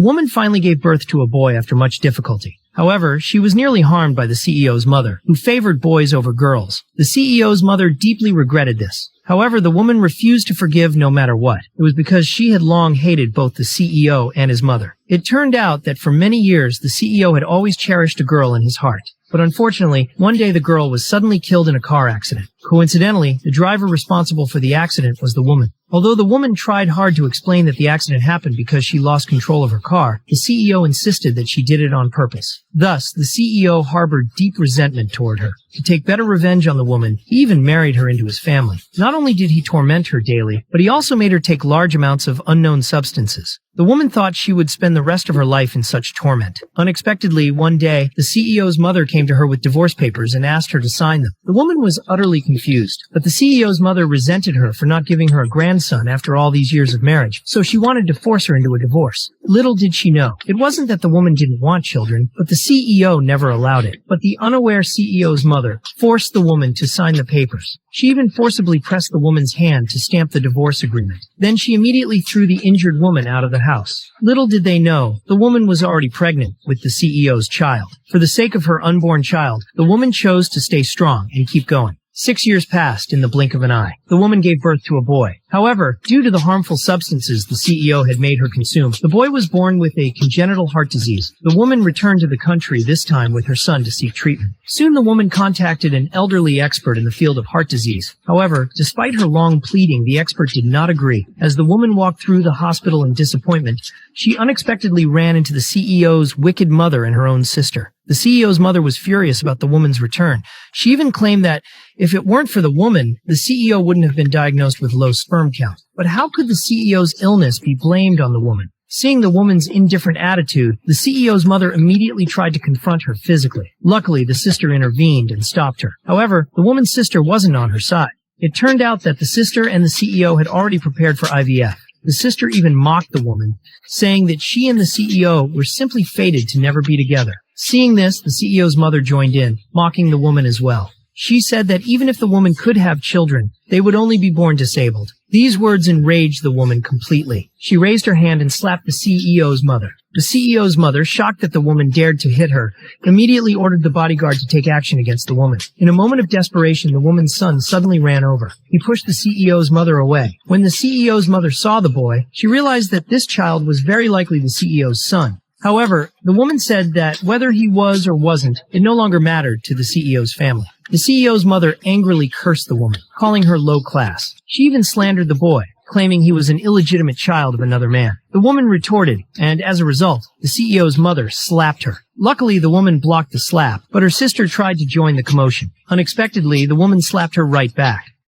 The woman finally gave birth to a boy after much difficulty. However, she was nearly harmed by the CEO's mother, who favored boys over girls. The CEO's mother deeply regretted this. However, the woman refused to forgive no matter what. It was because she had long hated both the CEO and his mother. It turned out that for many years, the CEO had always cherished a girl in his heart. But unfortunately, one day the girl was suddenly killed in a car accident. Coincidentally, the driver responsible for the accident was the woman. Although the woman tried hard to explain that the accident happened because she lost control of her car, the CEO insisted that she did it on purpose. Thus, the CEO harbored deep resentment toward her. To take better revenge on the woman, he even married her into his family. Not only did he torment her daily, but he also made her take large amounts of unknown substances. The woman thought she would spend the rest of her life in such torment. Unexpectedly, one day, the CEO's mother came to her with divorce papers and asked her to sign them. The woman was utterly confused, but the CEO's mother resented her for not giving her a grandson after all these years of marriage, so she wanted to force her into a divorce. Little did she know, it wasn't that the woman didn't want children, but the CEO never allowed it. But the unaware CEO's mother forced the woman to sign the papers. She even forcibly pressed the woman's hand to stamp the divorce agreement. Then she immediately threw the injured woman out of the house. Little did they know, the woman was already pregnant with the CEO's child. For the sake of her unborn child, the woman chose to stay strong and keep going. 6 years passed in the blink of an eye. The woman gave birth to a boy. However, due to the harmful substances the CEO had made her consume, the boy was born with a congenital heart disease. The woman returned to the country, this time with her son, to seek treatment. Soon the woman contacted an elderly expert in the field of heart disease. However, despite her long pleading, the expert did not agree. As the woman walked through the hospital in disappointment, she unexpectedly ran into the CEO's wicked mother and her own sister. The CEO's mother was furious about the woman's return. She even claimed that if it weren't for the woman, the CEO wouldn't have been diagnosed with low sperm count. But how could the CEO's illness be blamed on the woman? Seeing the woman's indifferent attitude, the CEO's mother immediately tried to confront her physically. Luckily, the sister intervened and stopped her. However, the woman's sister wasn't on her side. It turned out that the sister and the CEO had already prepared for IVF. The sister even mocked the woman, saying that she and the CEO were simply fated to never be together. Seeing this, the CEO's mother joined in, mocking the woman as well. She said that even if the woman could have children, they would only be born disabled. These words enraged the woman completely. She raised her hand and slapped the CEO's mother. The CEO's mother, shocked that the woman dared to hit her, immediately ordered the bodyguard to take action against the woman. In a moment of desperation, the woman's son suddenly ran over. He pushed the CEO's mother away. When the CEO's mother saw the boy, she realized that this child was very likely the CEO's son. However, the woman said that whether he was or wasn't, it no longer mattered to the CEO's family. The CEO's mother angrily cursed the woman, calling her low class. She even slandered the boy, claiming he was an illegitimate child of another man. The woman retorted, and as a result, the CEO's mother slapped her. Luckily, the woman blocked the slap, but her sister tried to join the commotion. Unexpectedly, the woman slapped her right back.